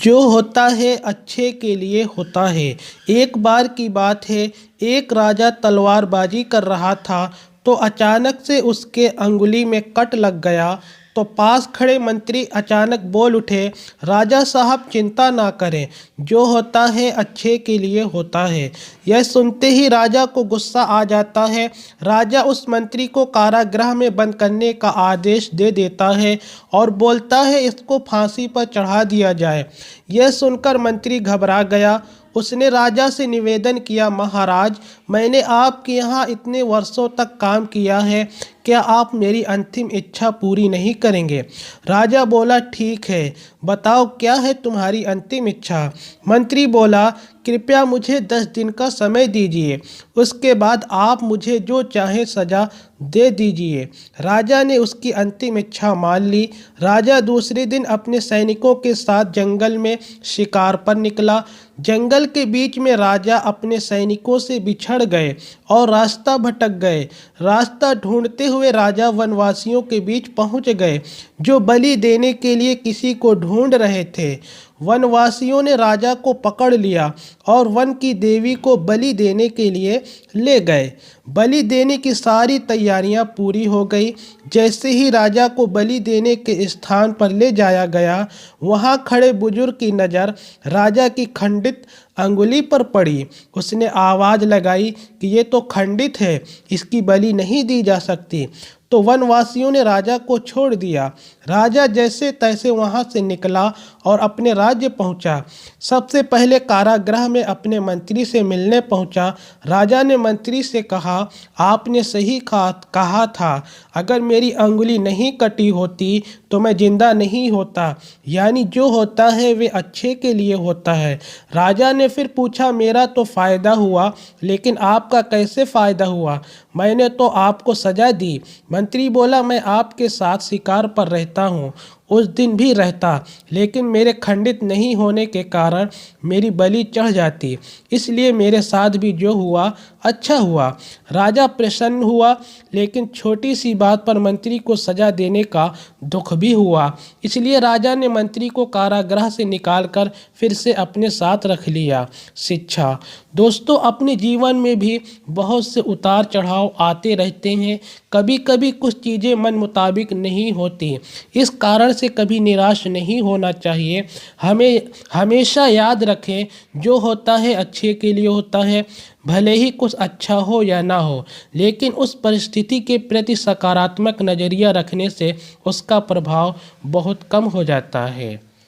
जो होता है अच्छे के लिए होता है। एक बार की बात है, एक राजा तलवारबाजी कर रहा था तो अचानक से उसके अंगुली में कट लग गया। तो पास खड़े मंत्री अचानक बोल उठे, राजा साहब चिंता ना करें, जो होता है अच्छे के लिए होता है। यह सुनते ही राजा को गुस्सा आ जाता है। राजा उस मंत्री को कारागृह में बंद करने का आदेश दे देता है और बोलता है इसको फांसी पर चढ़ा दिया जाए। यह सुनकर मंत्री घबरा गया। उसने राजा से निवेदन किया, महाराज, मैंने आपके यहाँ इतने वर्षों तक काम किया है, क्या आप मेरी अंतिम इच्छा पूरी नहीं करेंगे? राजा बोला, ठीक है, बताओ क्या है तुम्हारी अंतिम इच्छा? मंत्री बोला, कृपया मुझे 10 दिन का समय दीजिए, उसके बाद आप मुझे जो चाहे सजा दे दीजिए। राजा ने उसकी अंतिम इच्छा मान ली। राजा दूसरे दिन अपने सैनिकों के साथ जंगल में शिकार पर निकला। जंगल के बीच में राजा अपने सैनिकों से बिछड़ गए और रास्ता भटक गए। रास्ता ढूंढते हुए राजा वनवासियों के बीच पहुंच गए, जो बलि देने के लिए किसी को ढूंढ रहे थे। वनवासियों ने राजा को पकड़ लिया और वन की देवी को बलि देने के लिए ले गए। बलि देने की सारी तैयारियां पूरी हो गई। जैसे ही राजा को बलि देने के स्थान पर ले जाया गया, वहां खड़े बुजुर्ग की नज़र राजा की खंडित अंगुली पर पड़ी। उसने आवाज़ लगाई कि ये तो खंडित है, इसकी बलि नहीं दी जा सकती। तो वनवासियों ने राजा को छोड़ दिया। राजा जैसे तैसे वहां से निकला और अपने राज्य पहुंचा। सबसे पहले कारागृह में अपने मंत्री से मिलने पहुंचा। राजा ने मंत्री से कहा, आपने सही कहा था, अगर मेरी अंगुली नहीं कटी होती तो मैं जिंदा नहीं होता। यानी जो होता है वे अच्छे के लिए होता है। राजा ने फिर पूछा, मेरा तो फ़ायदा हुआ, लेकिन आपका कैसे फ़ायदा हुआ? मैंने तो आपको सज़ा दी। मंत्री बोला, मैं आपके साथ शिकार पर रहता हूँ, उस दिन भी रहता, लेकिन मेरे खंडित नहीं होने के कारण मेरी बलि चढ़ जाती, इसलिए मेरे साथ भी जो हुआ अच्छा हुआ। राजा प्रसन्न हुआ, लेकिन छोटी सी बात पर मंत्री को सजा देने का दुख भी हुआ। इसलिए राजा ने मंत्री को कारागृह से निकालकर फिर से अपने साथ रख लिया। शिक्षा। दोस्तों, अपने जीवन में भी बहुत से उतार चढ़ाव आते रहते हैं। कभी कभी कुछ चीज़ें मन मुताबिक नहीं होती। इस कारण से कभी निराश नहीं होना चाहिए। हमें हमेशा याद रखें, जो होता है अच्छे के लिए होता है। भले ही कुछ अच्छा हो या ना हो, लेकिन उस परिस्थिति के प्रति सकारात्मक नज़रिया रखने से उसका प्रभाव बहुत कम हो जाता है।